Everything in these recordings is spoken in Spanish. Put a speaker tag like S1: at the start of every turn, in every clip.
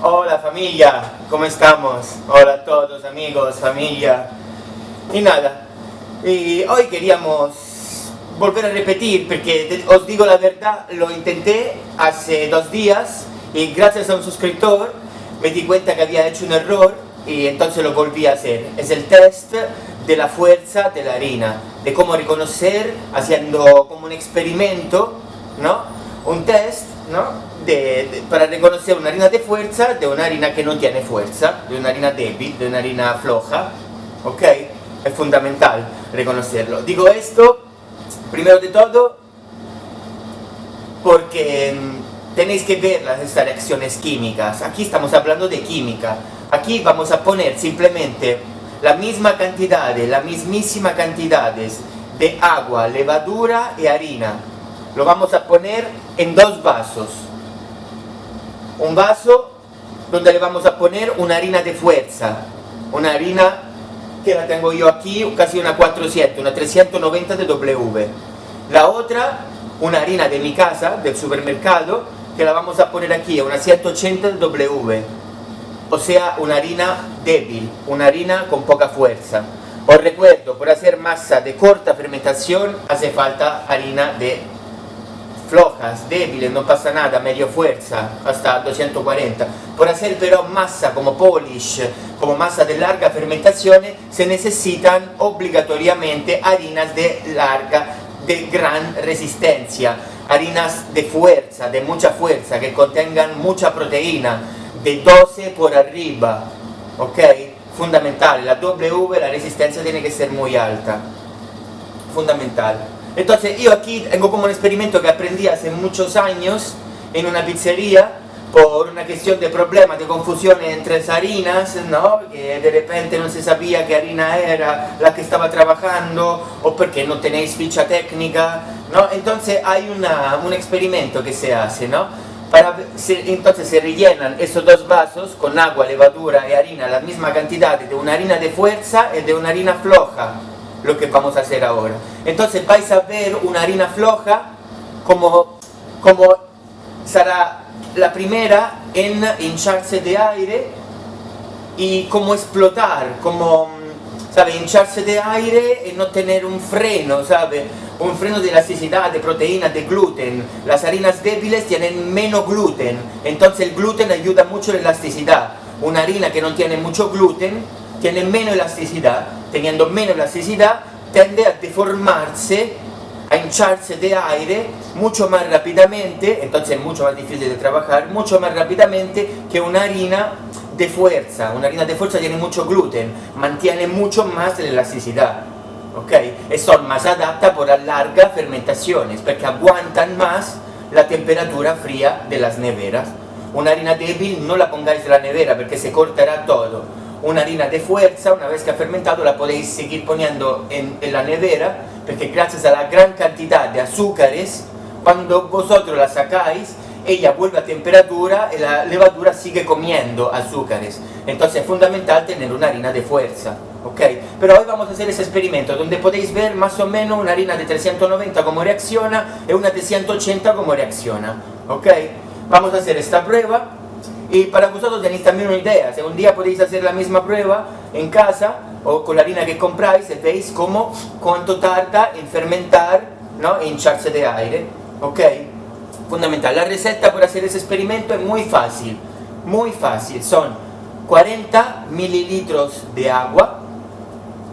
S1: Hola familia, ¿cómo estamos? Hola a todos amigos, familia. Y nada, y hoy queríamos volver a repetir porque os digo la verdad, lo intenté hace 2 días y gracias a un suscriptor me di cuenta que había hecho un error y entonces lo volví a hacer. Es el test de la fuerza de la harina, de cómo reconocer, haciendo como un experimento, ¿no? Un test, ¿no? Para reconocer una harina de fuerza de una harina que no tiene fuerza, de una harina débil, de una harina floja, ¿ok? Es fundamental reconocerlo. Digo esto, primero de todo, porque tenéis que ver estas reacciones químicas. Aquí estamos hablando de química. Aquí vamos a poner simplemente la misma cantidad, las mismísimas cantidades de agua, levadura y harina. Lo vamos a poner en 2 vasos. Un vaso donde le vamos a poner una harina de fuerza, una harina que la tengo yo aquí, casi una 400, una 390 de W. La otra, una harina de mi casa, del supermercado, que la vamos a poner aquí, una 180 de W. O sea, una harina débil, una harina con poca fuerza. Os recuerdo, por hacer masa de corta fermentación hace falta harina de flojas, débiles, no pasa nada, medio fuerza, hasta 240. Por hacer pero masa como polish, como masa de larga fermentación, se necesitan obligatoriamente harinas de gran resistencia, harinas de fuerza, de mucha fuerza, que contengan mucha proteína, de 12 por arriba, ¿ok? Fundamental, la W, la resistencia tiene que ser muy alta, fundamental. Entonces yo aquí tengo como un experimento que aprendí hace muchos años en una pizzería por una cuestión de problema, de confusión entre las harinas, ¿no? Que de repente no se sabía qué harina era la que estaba trabajando o porque no tenéis ficha técnica, ¿no? Entonces hay un experimento que se hace, ¿no? Entonces se rellenan esos 2 vasos con agua, levadura y harina, la misma cantidad de una harina de fuerza y de una harina floja, lo que vamos a hacer ahora. Entonces vais a ver una harina floja como será la primera en hincharse de aire y como explotar, como, ¿sabe? Hincharse de aire y no tener un freno, ¿sabe? Un freno de elasticidad, de proteína, de gluten. Las harinas débiles tienen menos gluten, entonces el gluten ayuda mucho a la elasticidad. Una harina que no tiene mucho gluten tiene menos elasticidad, teniendo menos elasticidad tiende a deformarse, a hincharse de aire mucho más rápidamente, entonces es mucho más difícil de trabajar, mucho más rápidamente que una harina de fuerza. Una harina de fuerza tiene mucho gluten, mantiene mucho más la elasticidad, ¿ok? Y son más adaptadas por las largas fermentaciones, porque aguantan más la temperatura fría de las neveras. Una harina débil no la pongáis en la nevera porque se cortará todo. Una harina de fuerza, una vez que ha fermentado, la podéis seguir poniendo en la nevera, porque gracias a la gran cantidad de azúcares, cuando vosotros la sacáis, ella vuelve a temperatura y la levadura sigue comiendo azúcares. Entonces es fundamental tener una harina de fuerza, ¿ok? Pero hoy vamos a hacer ese experimento, donde podéis ver más o menos una harina de 390 cómo reacciona y una de 180 cómo reacciona, ¿ok? Vamos a hacer esta prueba. Y para vosotros tenéis también una idea, si un día podéis hacer la misma prueba en casa o con la harina que compráis, veis cuánto tarda en fermentar, ¿no? E hincharse de aire, ¿ok? Fundamental. La receta para hacer ese experimento es muy fácil, son 40 mililitros de agua,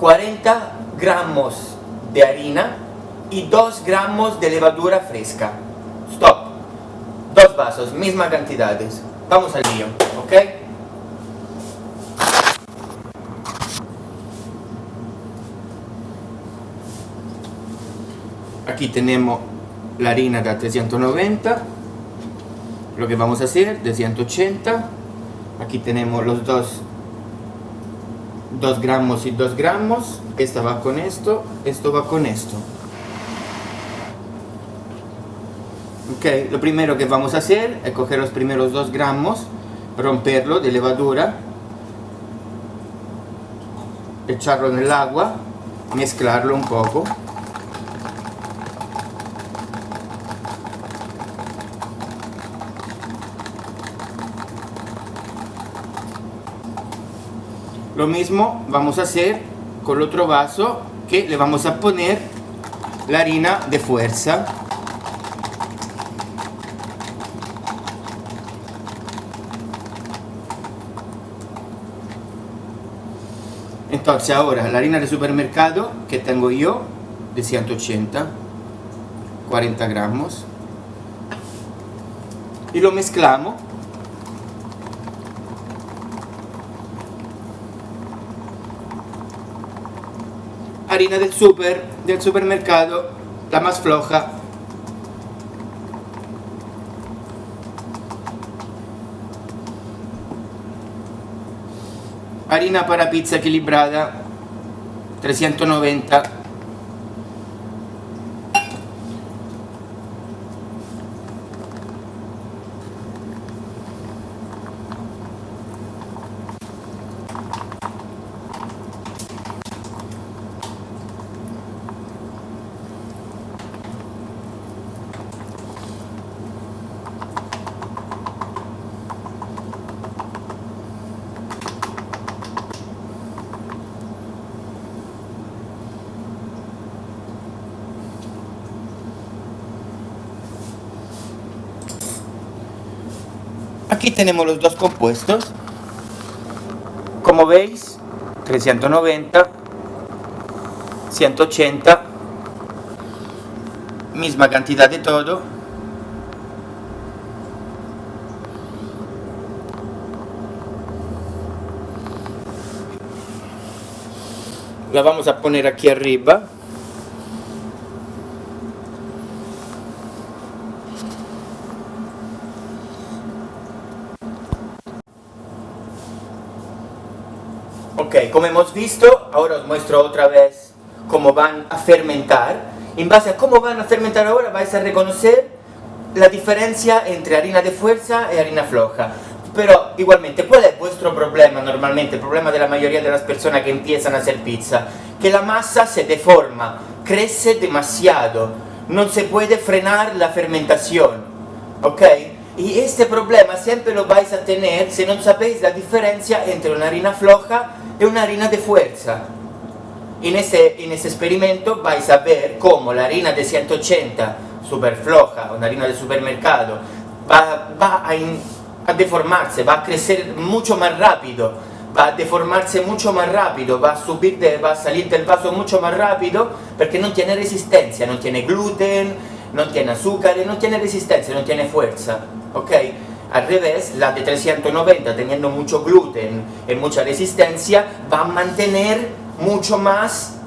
S1: 40 gramos de harina y 2 gramos de levadura fresca. Stop. 2 vasos, mismas cantidades. Vamos al lío, ¿ok? Aquí tenemos la harina de 390, lo que vamos a hacer de 180. Aquí tenemos los 2 gramos y 2 gramos. Esta va con esto va con esto. Ok, lo primero que vamos a hacer es coger los primeros 2 gramos, romperlo de levadura, echarlo en el agua, mezclarlo un poco. Lo mismo vamos a hacer con el otro vaso, que le vamos a poner la harina de fuerza. Entonces ahora la harina de supermercado que tengo yo de 180, 40 gramos, y lo mezclamos. Harina del supermercado, la más floja. Harina para pizza equilibrada, 390. Aquí tenemos los dos compuestos. Como veis, 390, 180, misma cantidad de todo. La vamos a poner aquí arriba. Ok, como hemos visto, ahora os muestro otra vez cómo van a fermentar. En base a cómo van a fermentar ahora vais a reconocer la diferencia entre harina de fuerza y harina floja. Pero igualmente, ¿cuál es vuestro problema normalmente? El problema de la mayoría de las personas que empiezan a hacer pizza, que la masa se deforma, crece demasiado, no se puede frenar la fermentación, ¿ok? Y este problema siempre lo vais a tener si no sabéis la diferencia entre una harina floja y una harina de fuerza. En ese experimento vais a ver cómo la harina de 180 super floja, una harina de supermercado, va a deformarse, va a crecer mucho más rápido, va a deformarse mucho más rápido, va a salir del vaso mucho más rápido, porque no tiene resistencia, no tiene gluten, no tiene azúcar, no tiene resistencia, no tiene fuerza, ¿ok? Al revés, la de 390, teniendo mucho gluten y mucha resistencia, va a mantener mucho más,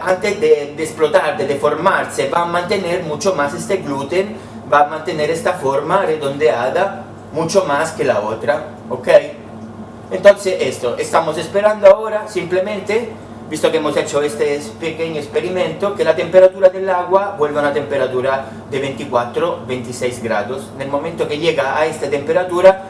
S1: antes de explotar, de deformarse, va a mantener mucho más este gluten, va a mantener esta forma redondeada mucho más que la otra, ¿ok? Entonces esto, estamos esperando ahora simplemente, visto que hemos hecho este pequeño experimento, que la temperatura del agua vuelva a una temperatura de 24-26 grados. En el momento que llega a esta temperatura,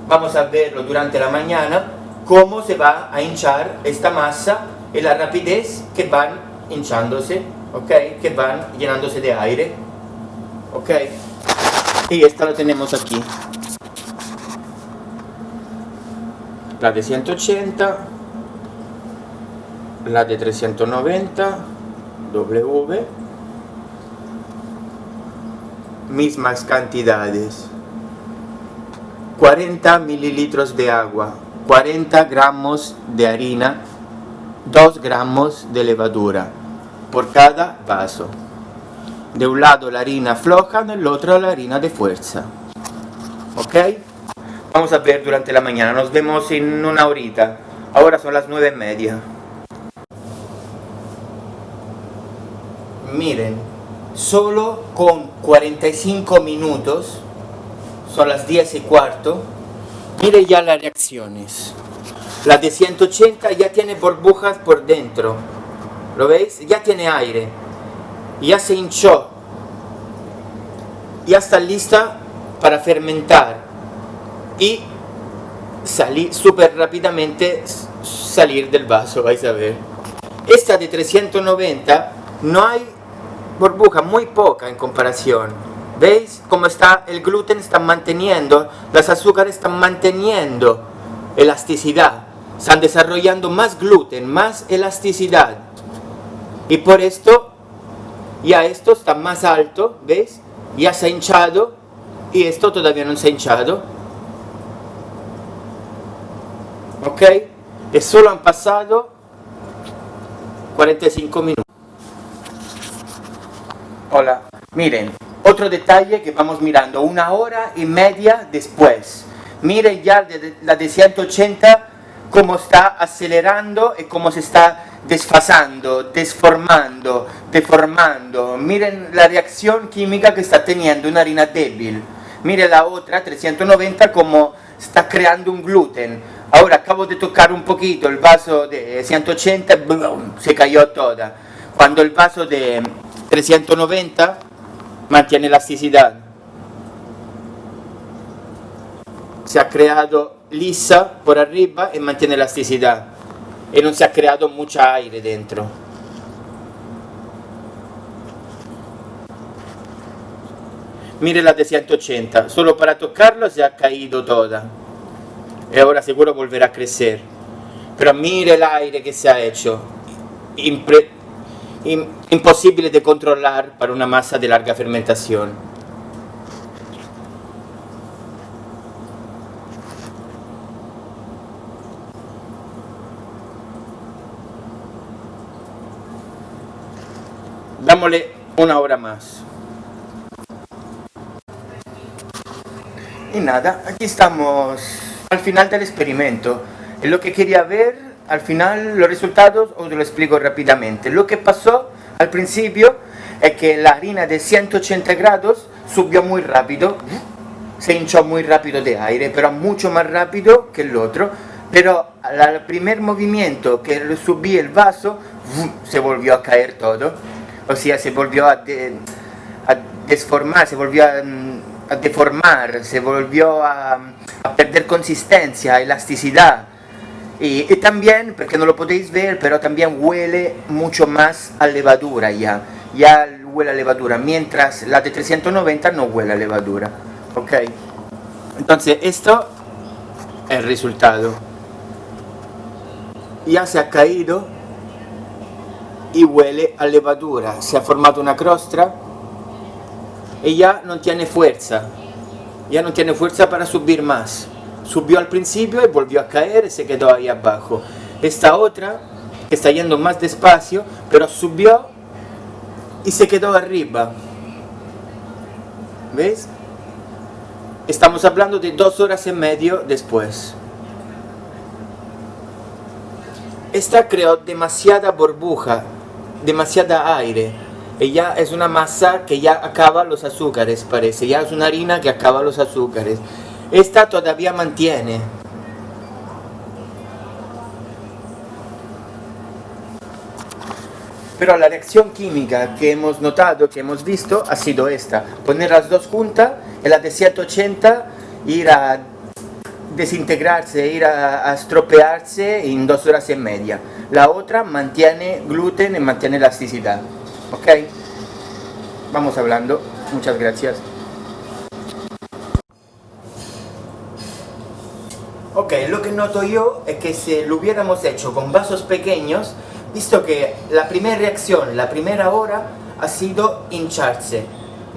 S1: vamos a verlo durante la mañana, cómo se va a hinchar esta masa y la rapidez que van hinchándose, ¿ok? Que van llenándose de aire, ¿ok? Y esta lo tenemos aquí. La de 180, la de 390, W, mismas cantidades, 40 mililitros de agua, 40 gramos de harina, 2 gramos de levadura por cada vaso. De un lado la harina floja, del otro la harina de fuerza. ¿Ok? Vamos a ver durante la mañana, nos vemos en una horita. Ahora son las 9:30. Miren, solo con 45 minutos, son las 10:15, miren ya las reacciones. La de 180 ya tiene burbujas por dentro, ¿lo veis? Ya tiene aire, ya se hinchó, ya está lista para fermentar y salir súper rápidamente, salir del vaso, vais a ver. Esta de 390 no hay burbuja, muy poca en comparación. ¿Veis cómo está? El gluten está manteniendo, las azúcares están manteniendo elasticidad. están desarrollando más gluten, más elasticidad. Y por esto, ya esto está más alto, ¿ves? Ya se ha hinchado y esto todavía no se ha hinchado. ¿Ok? Y solo han pasado 45 minutos. Hola, miren, otro detalle que vamos mirando, 1 hora y media después. Miren ya la de 180 cómo está acelerando y cómo se está desfasando, desformando, deformando. Miren la reacción química que está teniendo una harina débil. Miren la otra, 390, cómo está creando un gluten. Ahora acabo de tocar un poquito el vaso de 180, ¡boom!, se cayó toda. Cuando el vaso de 390 mantiene elasticidad. Se ha creado lisa por arriba y mantiene elasticidad. Y no se ha creado mucha aire dentro. Mire la de 180, solo para tocarlo se ha caído toda. Y ahora seguro volverá a crecer. Pero mire el aire que se ha hecho. Imposible de controlar para una masa de larga fermentación. Dámosle 1 hora más. Y nada, aquí estamos al final del experimento. Es lo que quería ver, al final los resultados os lo explico rápidamente. Lo que pasó al principio es que la harina de 180 grados subió muy rápido, se hinchó muy rápido de aire, pero mucho más rápido que el otro. Pero al primer movimiento que subí el vaso, se volvió a caer todo. O sea, se volvió a desformar, se volvió a deformar, se volvió a perder consistencia, elasticidad. Y también, porque no lo podéis ver, pero también huele mucho más a levadura ya huele a levadura, mientras la de 390 no huele a levadura. Ok, entonces esto es el resultado. Ya se ha caído y huele a levadura, se ha formado una crostra y ya no tiene fuerza para subir más. Subió al principio y volvió a caer y se quedó ahí abajo. Esta otra, que está yendo más despacio, pero subió y se quedó arriba. ¿Ves? Estamos hablando de 2 horas y media después. Esta creó demasiada burbuja, demasiada aire. Y ya es una masa que ya acaba los azúcares, parece. Ya es una harina que acaba los azúcares. Esta todavía mantiene. Pero la reacción química que hemos notado, que hemos visto, ha sido esta. Poner las dos juntas y la de 180 ir a desintegrarse, ir a estropearse en 2 horas y media. La otra mantiene gluten y mantiene elasticidad. ¿Ok? Vamos hablando. Muchas gracias. Ok, lo que noto yo es que si lo hubiéramos hecho con vasos pequeños, visto que la primera reacción, la primera hora, ha sido hincharse,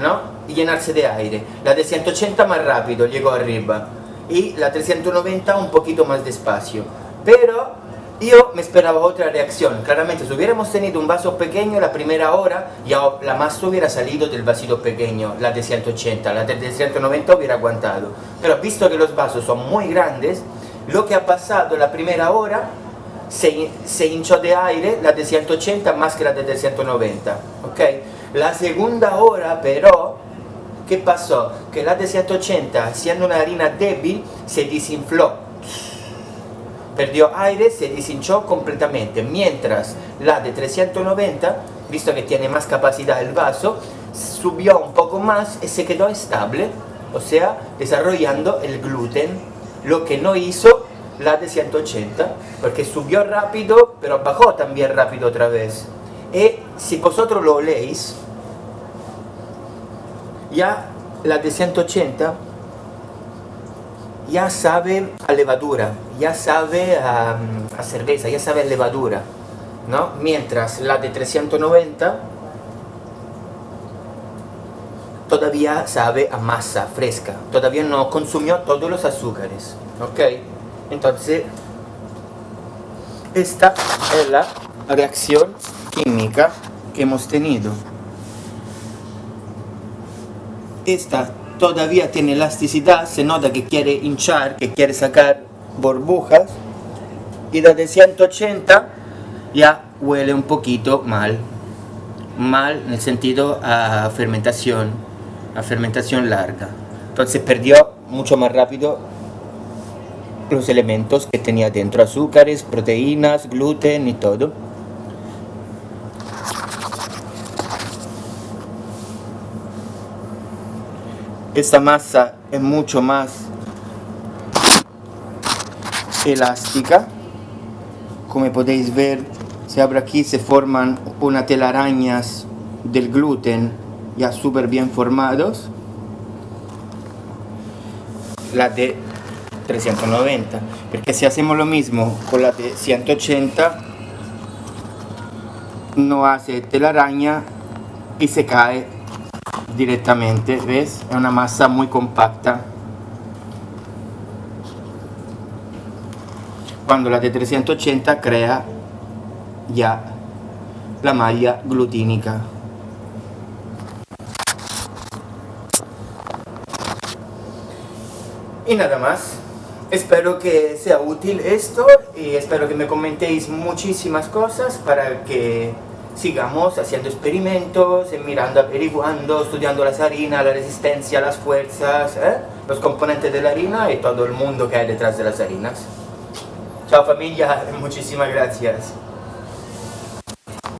S1: ¿no? Y llenarse de aire. La de 180 más rápido, llegó arriba. Y la 390 un poquito más despacio. Pero yo me esperaba otra reacción. Claramente, si hubiéramos tenido un vaso pequeño la primera hora, ya la masa hubiera salido del vasito pequeño, la de 180, la de 190 hubiera aguantado. Pero visto que los vasos son muy grandes, lo que ha pasado la primera hora, se hinchó de aire la de 180 más que la de 190. ¿Ok? La segunda hora, pero, ¿qué pasó? Que la de 180, siendo una harina débil, se desinfló. Perdió aire, se deshinchó completamente, mientras la de 390, visto que tiene más capacidad el vaso, subió un poco más y se quedó estable, o sea, desarrollando el gluten, lo que no hizo la de 180, porque subió rápido, pero bajó también rápido otra vez. Y si vosotros lo oléis, ya la de 180 ya sabe a levadura, ya sabe a cerveza, ya sabe a levadura, ¿no? Mientras la de 390 todavía sabe a masa fresca, todavía no consumió todos los azúcares, ¿ok? Entonces, esta es la reacción química que hemos tenido. Esta todavía tiene elasticidad, se nota que quiere hinchar, que quiere sacar burbujas, y la de 180 ya huele un poquito mal en el sentido a fermentación larga. Entonces perdió mucho más rápido los elementos que tenía dentro, azúcares, proteínas, gluten y todo. Esta masa es mucho más elástica, como podéis ver, se abre aquí, se forman unas telarañas del gluten ya súper bien formados. La de 390, porque si hacemos lo mismo con la de 180 no hace telaraña y se cae directamente, ¿ves? Es una masa muy compacta, cuando la de 380 crea ya la malla glutínica. Y nada más, espero que sea útil esto y espero que me comentéis muchísimas cosas para que sigamos haciendo experimentos, mirando, averiguando, estudiando las harinas, la resistencia, las fuerzas, los componentes de la harina y todo el mundo que hay detrás de las harinas. Chao familia, muchísimas gracias.